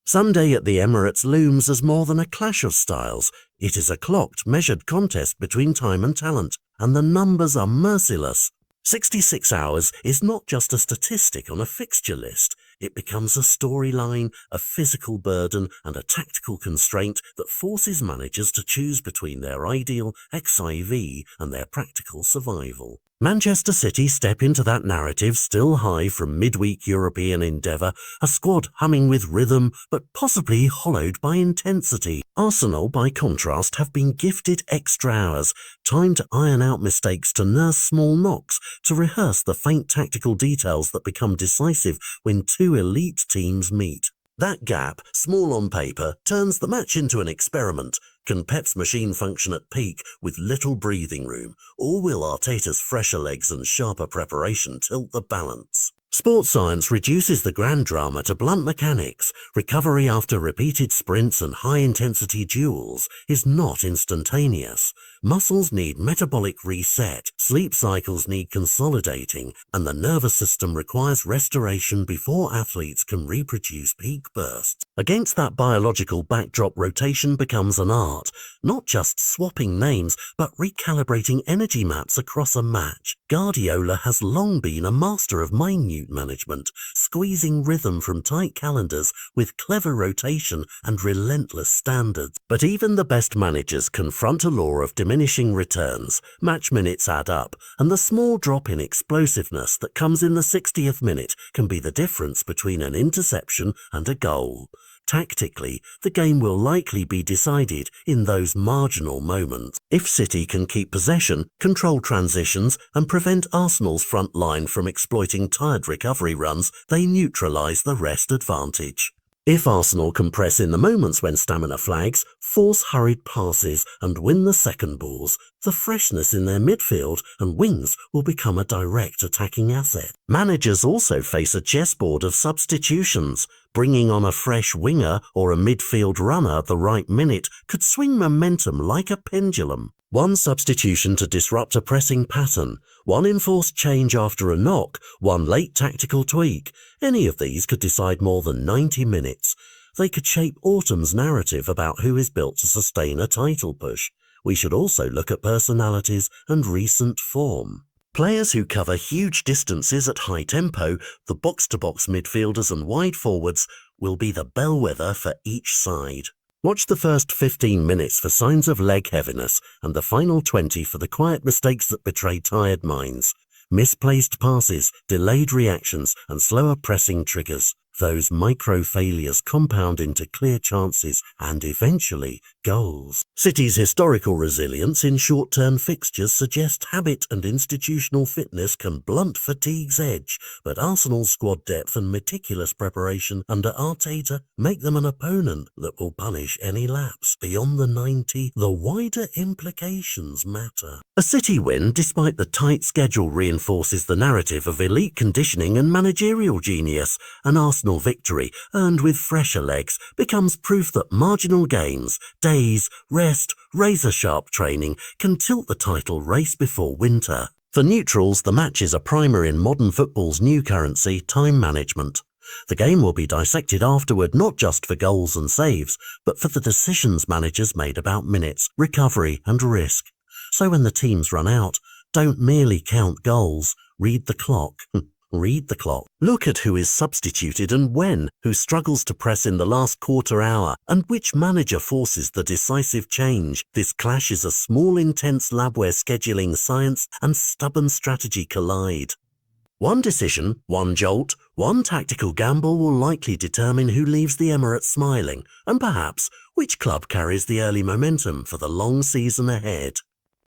Sunday at the Emirates looms as more than a clash of styles. It is a clocked, measured contest between time and talent, and the numbers are merciless. 66 hours is not just a statistic on a fixture list. It becomes a storyline, a physical burden, and a tactical constraint that forces managers to choose between their ideal XIV and their practical survival. Manchester City step into that narrative still high from midweek European endeavour, a squad humming with rhythm but possibly hollowed by intensity. Arsenal, by contrast, have been gifted extra hours, time to iron out mistakes, to nurse small knocks, to rehearse the faint tactical details that become decisive when two elite teams meet. That gap, small on paper, turns the match into an experiment. Can Pep's machine function at peak with little breathing room, or will Arteta's fresher legs and sharper preparation tilt the balance? Sports science reduces the grand drama to blunt mechanics. Recovery after repeated sprints and high-intensity duels is not instantaneous. Muscles need metabolic reset, sleep cycles need consolidating, and the nervous system requires restoration before athletes can reproduce peak bursts. Against that biological backdrop, rotation becomes an art, not just swapping names, but recalibrating energy maps across a match. Guardiola has long been a master of minute management, squeezing rhythm from tight calendars with clever rotation and relentless standards. But even the best managers confront a law of diminishing returns. Match minutes add up, and the small drop in explosiveness that comes in the 60th minute can be the difference between an interception and a goal. Tactically, the game will likely be decided in those marginal moments. If City can keep possession, control transitions, and prevent Arsenal's front line from exploiting tired recovery runs, they neutralise the rest advantage. If Arsenal can press in the moments when stamina flags, force hurried passes, and win the second balls, the freshness in their midfield and wings will become a direct attacking asset. Managers also face a chessboard of substitutions. Bringing on a fresh winger or a midfield runner at the right minute could swing momentum like a pendulum. One substitution to disrupt a pressing pattern, one enforced change after a knock, one late tactical tweak. Any of these could decide more than 90 minutes. They could shape autumn's narrative about who is built to sustain a title push. We should also look at personalities and recent form. Players who cover huge distances at high tempo, the box-to-box midfielders and wide forwards, will be the bellwether for each side. Watch the first 15 minutes for signs of leg heaviness and the final 20 for the quiet mistakes that betray tired minds. Misplaced passes, delayed reactions, and slower pressing triggers. Those micro-failures compound into clear chances and eventually goals. City's historical resilience in short-term fixtures suggests habit and institutional fitness can blunt fatigue's edge, but Arsenal's squad depth and meticulous preparation under Arteta make them an opponent that will punish any lapse. Beyond the 90, the wider implications matter. A City win, despite the tight schedule, reinforces the narrative of elite conditioning and managerial genius. An Arsenal victory, earned with fresher legs, becomes proof that marginal gains, days, rest, razor-sharp training can tilt the title race before winter. For neutrals, the match is a primer in modern football's new currency, time management. The game will be dissected afterward, not just for goals and saves, but for the decisions managers made about minutes, recovery and risk. So when the teams run out, don't merely count goals, read the clock. Read the clock. Look at who is substituted and when, who struggles to press in the last quarter hour, and which manager forces the decisive change. This clash is a small, intense lab where scheduling science and stubborn strategy collide. One decision, one jolt, one tactical gamble will likely determine who leaves the Emirates smiling, and perhaps which club carries the early momentum for the long season ahead.